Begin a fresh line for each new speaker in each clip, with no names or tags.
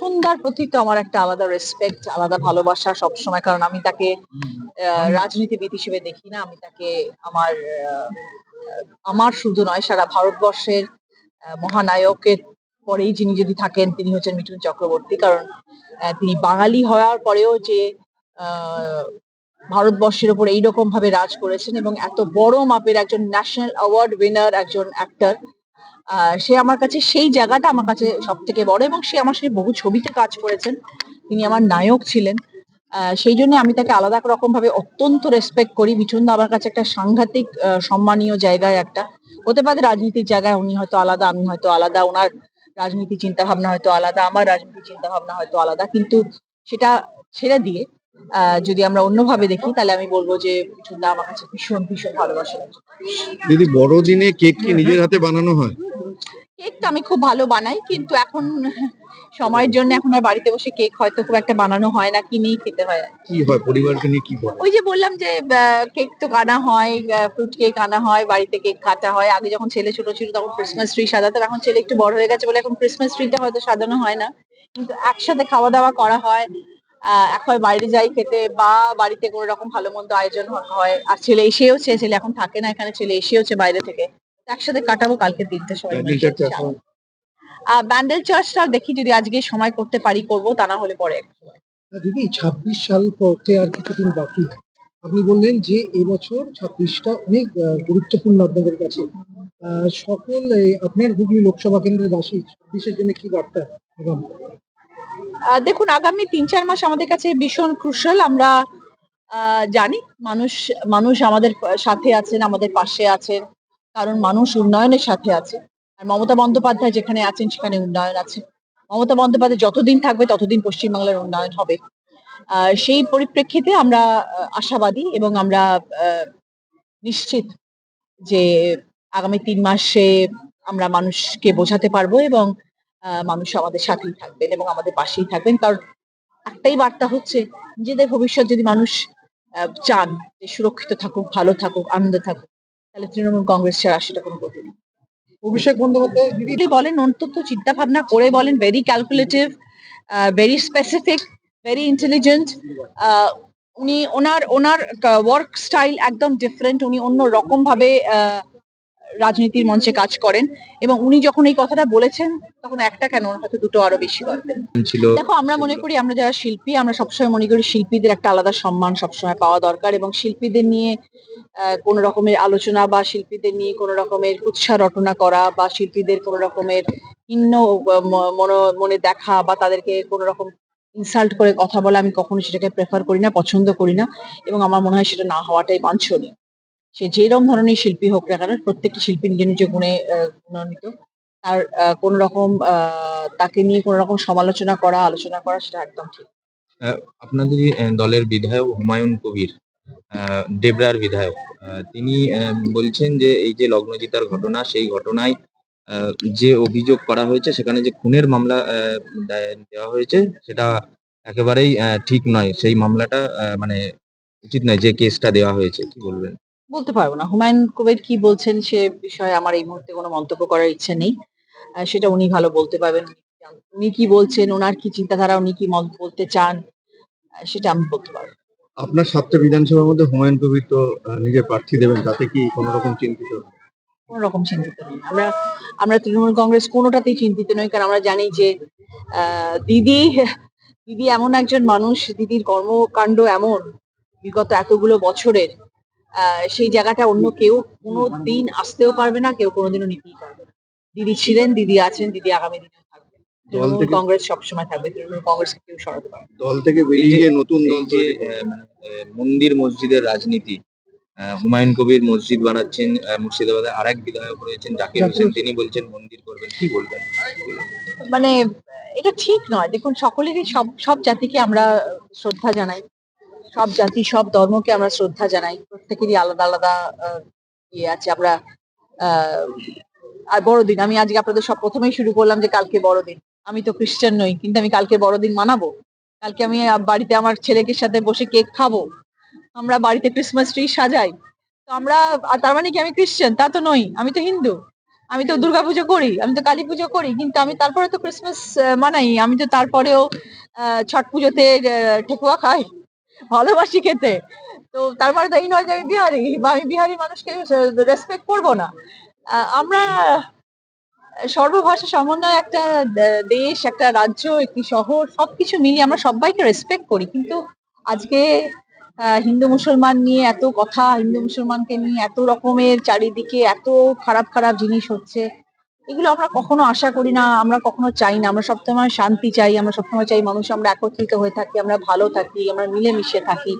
ভীষণদার প্রতি তো আমার একটা আলাদা রেসপেক্ট, আলাদা ভালোবাসা সবসময়, কারণ আমি তাকে রাজনীতিবিদ হিসেবে দেখি না, আমি তাকে আমার আমার শুধু নয় সারা ভারতবর্ষের মহানায়কের পরেই যিনি যদি থাকেন তিনি হচ্ছেন মিঠুন চক্রবর্তী। কারণ তিনি বাঙালি হওয়ার পরেও যে আহ, ভারতবর্ষের উপর এইরকম ভাবে রাজ করেছেন এবং এত বড় মাপের একজন ন্যাশনাল অ্যাওয়ার্ড উইনার একজন অ্যাক্টর, সে আমার কাছে সেই জায়গাটা আমার কাছে সব থেকে বড়। এবং সে আমার সাথে বহু ছবিতে কাজ করেছেন, তিনি আমার নায়ক ছিলেন। সেই জন্য আমি তাকে আলাদা রকম ভাবে অত্যন্ত রেসপেক্ট করি। মিঠুনদা আমার কাছে একটা সাংঘাতিক সম্মানীয় জায়গায়, একটা হতে পারে রাজনীতির জায়গায় উনি হয়তো আলাদা, আমি হয়তো আলাদা, ওনার রাজনীতি চিন্তা ভাবনা হয়তো আলাদা, আমার রাজনীতি চিন্তা ভাবনা হয়তো আলাদা, কিন্তু সেটা ছেড়ে দিয়ে যদি আমরা অন্যভাবে দেখি তাহলে আমি বলবো যে মিঠুনদা আমার কাছে ভীষণ ভীষণ ভালোবাসা।
দিদি, বড়দিনে কেক কি নিজের হাতে বানানো হয়?
কেকটা আমি খুব ভালো বানাই, কিন্তু এখন সময়ের জন্য এখন আর বাড়িতে বসে কেক হয়তো খুব একটা বানানো হয় না, কিনেই খেতে হয়।
কি হয় পরিবারকে নিয়ে কি করে?
ওই যে বললাম যে কেক তো আনা হয়, ফ্রুট কেক আনা হয়, বাড়িতে কেক কাটা হয়। আগে যখন ছেলে ছোট ছিল তখন ক্রিসমাস ট্রি সাজাতাম, এখন ছেলে একটু বড় হয়ে গেছে বলে এখন ক্রিসমাস ট্রিটা হয়তো সাজানো হয় না, কিন্তু একসাথে খাওয়া দাওয়া করা হয়। এক হয় বাইরে যাই খেতে, বা বাড়িতে কোনো রকম ভালো মন্দ আয়োজন হয়। আর ছেলে এসেওছে, ছেলে এখন থাকে না এখানে, ছেলে এসেওছে বাইরে থেকে, একসাথে কাটাবো কালকে দিনটা সবাই মিলে। ব্যান্ডেল চার্চটা দেখি যদি আজকে সময় করতে পারি করবো, তা না হলে পরে।
দিদি, 26 সাল পথে আর কিছুদিন বাকি। আপনি বললেন যে এবছর 26টা অনেক গুরুত্বপূর্ণ আপনাদের কাছে। সকল আপনার হুগলি লোকসভা কেন্দ্রের বাসী 26-এর জন্য কি বার্তা?
দেখুন, আগামী 3-4 মাস আমাদের কাছে ভীষণ ক্রুশাল। আমরা জানি মানুষ মানুষ আমাদের সাথে আছেন, আমাদের পাশে আছেন, কারণ মানুষ উন্নয়নের সাথে আছে। আর মমতা বন্দ্যোপাধ্যায় যেখানে আছেন সেখানে উন্নয়ন আছে। মমতা বন্দ্যোপাধ্যায় যতদিন থাকবে ততদিন পশ্চিমবাংলার উন্নয়ন হবে। সেই পরিপ্রেক্ষিতে আমরা আশাবাদী এবং আমরা নিশ্চিত যে আগামী 3 মাসে আমরা মানুষকে বোঝাতে পারবো এবং মানুষ আমাদের সাথেই থাকবেন এবং আমাদের পাশেই থাকবেন। কারণ একটাই বার্তা হচ্ছে, নিজেদের ভবিষ্যৎ যদি মানুষ চান যে সুরক্ষিত থাকুক, ভালো থাকুক, আনন্দে থাকুক, তাহলে তৃণমূল কংগ্রেস ছাড়া সেটা কোনো গতি নেই।
অভিষেক বন্দ্যোপাধ্যায়
দিদি বলেন, অন্তত চিন্তা ভাবনা করে বলেন, very calculative, very specific, very intelligent. উনি ওনার ওনার ওয়ার্ক স্টাইল একদম ডিফারেন্ট, উনি অন্য রকম ভাবে রাজনীতির মঞ্চে কাজ করেন। এবং উনি যখন এই কথাটা বলেছেন তখন একটা কেন, হয়তো দুটো আরো বেশি বলতেন। দেখো, আমরা মনে করি, আমরা যারা শিল্পী, আমরা সবসময় মনে করি শিল্পীদের একটা আলাদা সম্মান সবসময় পাওয়া দরকার, এবং শিল্পীদের নিয়ে কোন রকমের আলোচনা বা শিল্পীদের নিয়ে কোন রকমের কুৎসা রটনা করা বা শিল্পীদের কোন রকমের ভিন্ন মনে দেখা বা তাদেরকে কোন রকম ইনসাল্ট করে কথা বলা, আমি কখনো সেটাকে প্রেফার করি না, পছন্দ করি না, এবং আমার মনে হয় সেটা না হওয়াটাই বাঞ্ছনীয়। সে যেরকম ধরনের শিল্পী হোক না কেন, প্রত্যেকটি শিল্পী নিজ নিজ গুণে গুণান্বিত। তার কোন রকম তাকে নিয়ে কোন রকম সমালোচনা করা, আলোচনা করা, সেটা একদম ঠিক।
আপনাদের দলের বিধায়ক হুমায়ুন কবির, ডেবরার বিধায়ক, তিনি বলছেন যে এই যে লগ্নজিতার ঘটনা, সেই ঘটনায় যে অভিযোগ করা হয়েছে, সেখানে যে খুনের মামলা দেওয়া হয়েছে, সেটা একেবারেই ঠিক নয়। সেই মামলাটা মানে উচিত নয়, যে কেসটা দেওয়া হয়েছে। কি বলবেন?
বলতে পারবো না হুমায়ুন কবির কি বলছেন, সে বিষয়ে আমার এই মুহূর্তে কোনো মন্তব্য করার ইচ্ছে নেই। সেটা উনি ভালো বলতে পারবেন। উনি কি বলছেন, ওনার কি চিন্তাধারা, উনি কি বলতে চান, সেটা আমি বলতে পারবো।
আপনার 7টা বিধানসভার মধ্যে হুমায়ুন কবির তো নিজের প্রার্থী দেবেন, তাতে কি কোনো রকম চিন্তিত?
কোন রকম চিন্তিত নই আমরা। আমরা তৃণমূল কংগ্রেস কোনোটাতেই চিন্তিত নই, কারণ আমরা জানি যে দিদি দিদি এমন একজন মানুষ, দিদির কর্মকাণ্ড এমন বিগত এতগুলো বছরের, সেই জায়গাটা অন্য কেউ কোনো দিন আসতেও পারবে না, কেউ কোনোদিনও নিতেই পারবে না। দিদি ছিলেন, দিদি আছেন, দিদি আগামী দিনেও থাকবে। তৃণমূল কংগ্রেস সবসময় থাকবে, তৃণমূল কংগ্রেসকে কেউ সরাতে পারবে না।
দল থেকে বেরিয়ে নতুন দল
যে মন্দির মসজিদের রাজনীতি, হুমায়ুন কবির মসজিদ বানাচ্ছেন, মুর্শিদাবাদে আরেক বিধায়ক রয়েছেন জাকির হোসেন, তিনি বলছেন মন্দির করবেন, কি বলবেন?
মানে এটা ঠিক নয়। দেখুন, সকলেরই সব সব জাতিকে আমরা শ্রদ্ধা জানাই, সব জাতি সব ধর্মকে আমরা শ্রদ্ধা জানাই, প্রত্যেকেরই আলাদা আলাদা ইয়ে আছে। আমরা আর বড়দিন, আমি আজকে আপনাদের সব প্রথমেই শুরু করলাম যে কালকে বড়দিন। আমি তো খ্রিস্টান নই, কিন্তু আমি কালকে বড়দিন মানাবো। কালকে আমি বাড়িতে আমার ছেলেকে সাথে বসে কেক খাবো, আমরা বাড়িতে ক্রিসমাস ট্রি সাজাই। তো আমরা, তার মানে কি আমি খ্রিস্টান? তা তো নই, আমি তো হিন্দু। আমি তো দুর্গাপুজো করি, আমি তো কালী পুজো করি, কিন্তু আমি তারপরে তো ক্রিসমাস মানাই। আমি তো তারপরেও ছট পুজোতে ঠেকুয়া খাই, ভালোবাসি খেতে। তো তার মানে তো এই নয় যে আমি বিহারি বা আমি বিহারি মানুষকে রেসপেক্ট করবো না। আমরা সর্বভাষা সমন্বয় একটা দেশ, একটা রাজ্য, একটি শহর, সবকিছু মিলিয়ে আমরা সবাইকে রেসপেক্ট করি। কিন্তু আজকে হিন্দু মুসলমান নিয়ে এত কথা, হিন্দু মুসলমানকে নিয়ে এত রকমের চারিদিকে এত খারাপ খারাপ জিনিস হচ্ছে, এগুলো আমরা কখনো আশা করি না, আমরা কখনো চাই না। আমরা সবসময় শান্তি চাই, আমরা সবসময় চাই মানুষ আমরা একত্রিত হয়ে থাকি, আমরা ভালো থাকি, আমরা মিলেমিশে থাকি।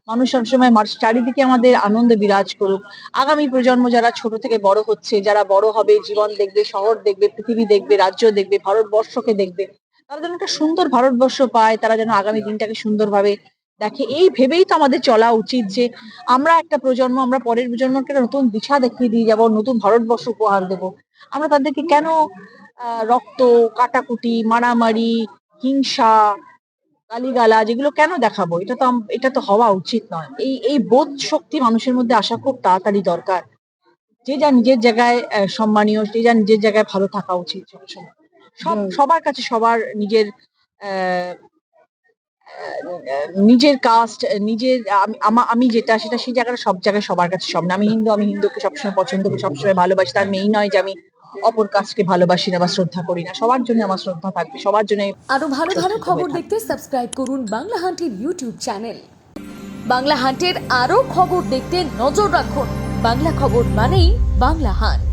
মানুষ সবসময় চারিদিকে আমাদের আনন্দ বিরাজ করুক। আগামী প্রজন্ম যারা ছোট থেকে বড় হচ্ছে, যারা বড় হবে, জীবন দেখবে, শহর দেখবে, পৃথিবী দেখবে, রাজ্য দেখবে, ভারতবর্ষকে দেখবে, তারা যেন একটা সুন্দর ভারতবর্ষ পায়, তারা যেন আগামী দিনটাকে সুন্দরভাবে দেখে। এই ভেবেই তো আমাদের চলা উচিত যে আমরা একটা প্রজন্ম, আমরা পরের প্রজন্মকে একটা নতুন দিশা দেখিয়ে দিয়ে যাবো, নতুন ভারতবর্ষ উপহার দেবো। আমরা তাদেরকে কেন রক্ত, কাটাকুটি, মারামারি, হিংসা, গালিগালাজ এগুলো কেন দেখাবো? এটা তো হওয়া উচিত নয়। এই বোধ শক্তি মানুষের মধ্যে আসা খুব তাড়াতাড়ি দরকার। যে যা নিজের জায়গায় সম্মানীয়, যে যা নিজের জায়গায় ভালো থাকা উচিত সবসময়। সবার কাছে সবার নিজের আহ নিজের কাস্ট, নিজের আমি যেটা সেটা সেই জায়গাটা সব জায়গায় সবার কাছে সব না। আমি হিন্দুকে সবসময় পছন্দ করি, সবসময় ভালোবাসি। তার মেয়ে নয় যে আমি অপর কাস্টকে ভালোবাসি না বা শ্রদ্ধা করি না। সবার জন্য আমার শ্রদ্ধা থাকবে, সবার জন্য
আরো ভালো ভালো খবর দেখতে সাবস্ক্রাইব করুন বাংলা হান্টের ইউটিউব চ্যানেল। বাংলা হান্টের আরো খবর দেখতে নজর রাখুন। বাংলা খবর মানেই বাংলা হান্ট।